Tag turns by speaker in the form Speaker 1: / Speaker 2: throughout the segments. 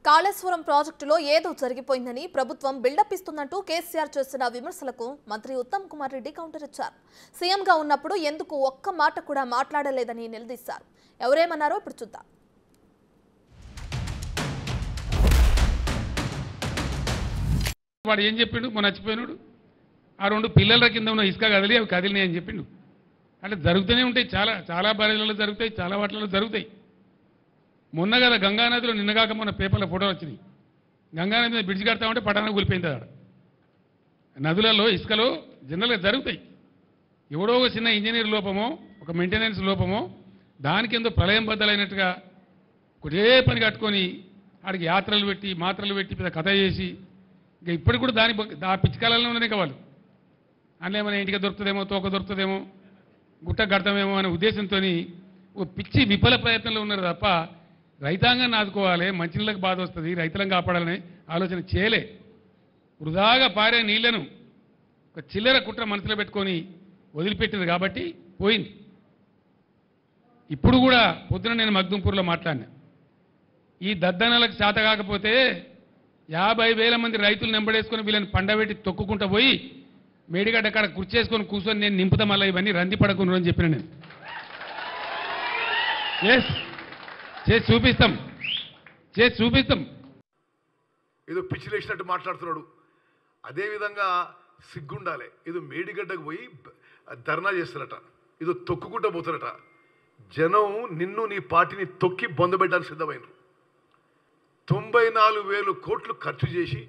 Speaker 1: కాళేశ్వరం ప్రాజెక్టులో ఏదో జరిగిపోయిందని ప్రభుత్వం బిల్డప్ ఇస్తున్నట్టు కేసీఆర్ చేసిన విమర్శలకు మంత్రి ఉత్తమ్ కుమార్ రెడ్డి కౌంటర్ ఇచ్చారు. సీఎంగా ఉన్నప్పుడు ఎందుకు ఒక్క మాట కూడా మాట్లాడలేదని నిలదీశారు. ఎవరేమన్నారో ఇప్పుడు చూద్దాం.
Speaker 2: వాడు ఏం చెప్పిండు? మొన్న నచ్చిపోయినాడు. ఆ రెండు పిల్లల కింద ఉన్న ఇసుక కదిలి అవి కదిలినాయి అని చెప్పిండు. అంటే జరుగుతూనే ఉంటాయి, చాలా చాలా బరీలలో జరుగుతాయి, చాలా వాటిలలో జరుగుతాయి. మొన్న కదా గంగానదిలో నిన్నగాక మొన్న పేపర్లో ఫోటోలు వచ్చినాయి. గంగానది మీద బ్రిడ్జ్ కడతామంటే పట్టణం కూలిపోయింది. ఆడ నదులలో ఇసుకలో జనరల్గా జరుగుతాయి. ఎవడో ఒక చిన్న ఇంజనీర్ లోపమో ఒక మెయింటెనెన్స్ లోపమో దానికి ఎంతో ప్రళయం బద్దలైనట్టుగా ఒకటే పని కట్టుకొని ఆడికి యాత్రలు పెట్టి మాత్రలు పెట్టి పెద్ద కథ చేసి ఇంకా ఇప్పటికి కూడా ఆ పిచ్చికాలంలోనే కావాలి. అందులో ఏమైనా ఇంటికి దొరుకుతుందేమో, తోక దొరుకుతుందేమో, గుట్ట కడతామేమో అనే ఉద్దేశంతో ఓ పిచ్చి విఫల ప్రయత్నంలో ఉన్నారు తప్ప రైతాంగాన్ని ఆదుకోవాలి, మంచినీళ్ళకి బాధ వస్తుంది, రైతులను కాపాడాలని ఆలోచన చేయలే. వృధాగా పారే నీళ్లను ఒక చిల్లర కుట్ర మనసులో పెట్టుకొని వదిలిపెట్టింది కాబట్టి పోయింది. ఇప్పుడు కూడా పొద్దున నేను మగ్దుంపూర్లో మాట్లాడినా. ఈ దద్దనలకు చేత కాకపోతే 50,000 మంది రైతులు నెంబడేసుకొని వీళ్ళని పండబెట్టి తొక్కుకుంటూ పోయి మేడిగడ్డ అక్కడ కుర్చేసుకొని కూర్చొని నేను నింపుతా మళ్ళీ ఇవన్నీ రంది పడకుండా అని చెప్పిన నేను. చేసి చూపిస్తాం, చేసి చూపిస్తాం.
Speaker 3: ఏదో పిచ్చిలేసినట్టు మాట్లాడుతున్నాడు. అదేవిధంగా సిగ్గుండాలి. ఏదో మేడిగడ్డకు పోయి ధర్నా చేస్తారట, ఏదో తొక్కుకుంటూ పోతారట. జనం నిన్ను నీ పార్టీని తొక్కి బొందబెట్టడానికి సిద్ధమైనరు. 94,000 కోట్లు ఖర్చు చేసి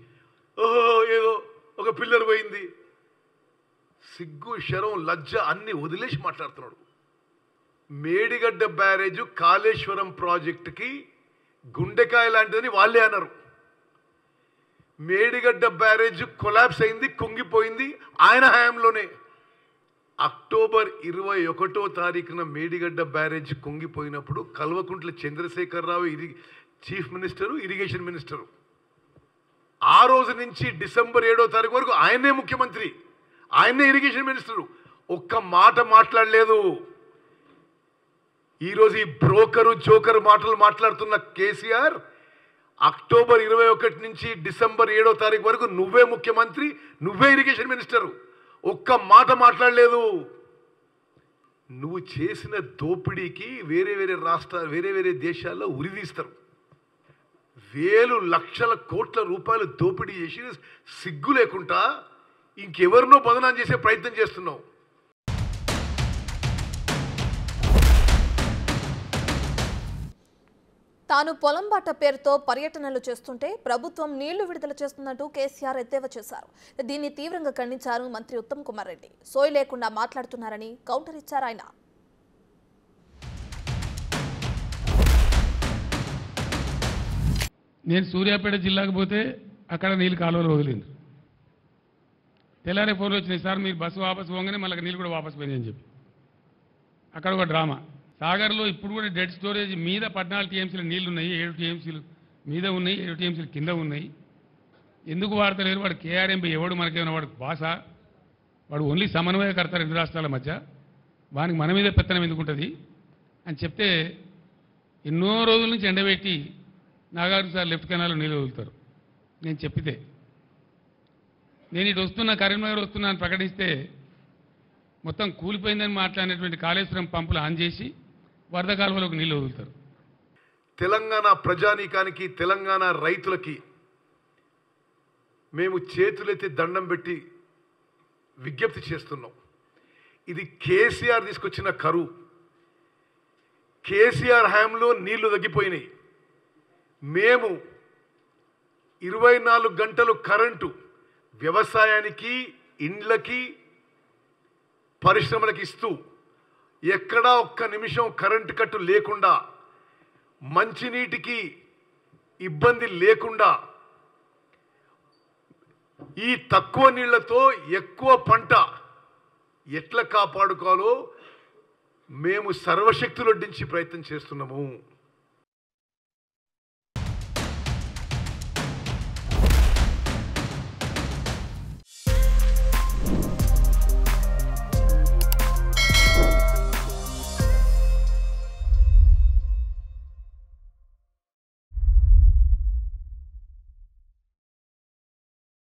Speaker 3: ఓహో ఏదో ఒక పిల్లర్ పోయింది, సిగ్గు శరం లజ్జ అన్ని వదిలేసి మాట్లాడుతున్నాడు. మేడిగడ్డ బ్యారేజ్ కాళేశ్వరం ప్రాజెక్టుకి గుండెకాయ లాంటిదని వాళ్ళే అన్నారు. మేడిగడ్డ బ్యారేజ్ కొలాప్స్ అయింది, కుంగిపోయింది ఆయన హయాంలోనే. అక్టోబర్ 21వ తారీఖున మేడిగడ్డ బ్యారేజ్ కుంగిపోయినప్పుడు Kalvakuntla Chandrashekhar Rao chief minister, irrigation minister. ఆ రోజు నుంచి డిసెంబర్ 7వ తారీఖు వరకు ఆయనే ముఖ్యమంత్రి, ఆయనే ఇరిగేషన్ మినిస్టరు. ఒక్క మాట మాట్లాడలేదు. ఈరోజు ఈ బ్రోకరు జోకరు మాటలు మాట్లాడుతున్న కేసీఆర్ అక్టోబర్ 21 నుంచి డిసెంబర్ 7వ తారీఖు వరకు నువ్వే ముఖ్యమంత్రి, నువ్వే ఇరిగేషన్ మినిస్టరు. ఒక్క మాట మాట్లాడలేదు. నువ్వు చేసిన దోపిడీకి వేరే వేరే రాష్ట్రాలు, వేరే వేరే దేశాల్లో ఉరిదీస్తారు. వేలు లక్షల కోట్ల రూపాయలు దోపిడీ చేసి సిగ్గు లేకుండా ఇంకెవరినో బదనాం చేసే ప్రయత్నం చేస్తున్నావు.
Speaker 1: తాను పొలం బాట పేరుతో పర్యటనలు చేస్తుంటే ప్రభుత్వం నీళ్లు విడుదల చేస్తున్నట్టు కేసీఆర్ ఎద్దేవా చేశారు. దీన్ని తీవ్రంగా ఖండించారు మంత్రి ఉత్తమ్ కుమార్ రెడ్డి. సోయి లేకుండా మాట్లాడుతున్నారని కౌంటర్ ఇచ్చారు ఆయన.
Speaker 2: నేను సూర్యాపేట జిల్లాకు పోతే అక్కడ నీళ్ళు కాలువలు వదిలింది. తెల్లారే ఫోన్లు వచ్చినాయి, సార్ మీరు బస్సు వాపసు పోగానే మళ్ళీ నీళ్ళు కూడా వాపసు పోయిందని చెప్పి. అక్కడ ఒక డ్రామా. సాగర్లో ఇప్పుడు కూడా డెడ్ స్టోరేజ్ మీద 14 టీఎంసీల నీళ్లు ఉన్నాయి, 7 టీఎంసీలు మీద ఉన్నాయి, 7 టీఎంసీలు కింద ఉన్నాయి. ఎందుకు వాడతలేరు? వాడు కేఆర్ఎంపీ ఎవడు మనకేమైనా వాడు భాష, వాడు ఓన్లీ సమన్వయకర్త 2 రాష్ట్రాల మధ్య, వానికి మన మీద పెత్తనం ఎందుకుంటుంది అని చెప్తే ఎన్నో రోజుల నుంచి ఎండబెట్టి నాగార్జున సార్ లెఫ్ట్ కెనాల్లో నీళ్ళు వదులుతారు. నేను చెప్పితే నేను ఇటు వస్తున్నా, కరీంనగర్ వస్తున్నా అని ప్రకటిస్తే మొత్తం కూలిపోయిందని మాట్లాడినటువంటి కాళేశ్వరం పంపులు ఆన్ చేసి వరద కాలువలోకి నీళ్ళు వదులుతారు.
Speaker 3: తెలంగాణ ప్రజానీకానికి, తెలంగాణ రైతులకి మేము చేతులెత్తి దండం పెట్టి విజ్ఞప్తి చేస్తున్నాం. ఇది కేసీఆర్ తీసుకొచ్చిన కరువు. కేసీఆర్ హయాంలో నీళ్లు తగ్గిపోయినాయి. మేము 24 గంటలు కరెంటు వ్యవసాయానికి, ఇండ్లకి, పరిశ్రమలకు ఇస్తూ ఎక్కడా ఒక్క నిమిషం కరెంటు కట్టు లేకుండా, మంచినీటికి ఇబ్బంది లేకుండా, ఈ తక్కువ నీళ్లతో ఎక్కువ పంట ఎట్లా కాపాడుకోవాలో మేము సర్వశక్తులొడ్డించి ప్రయత్నం చేస్తున్నాము.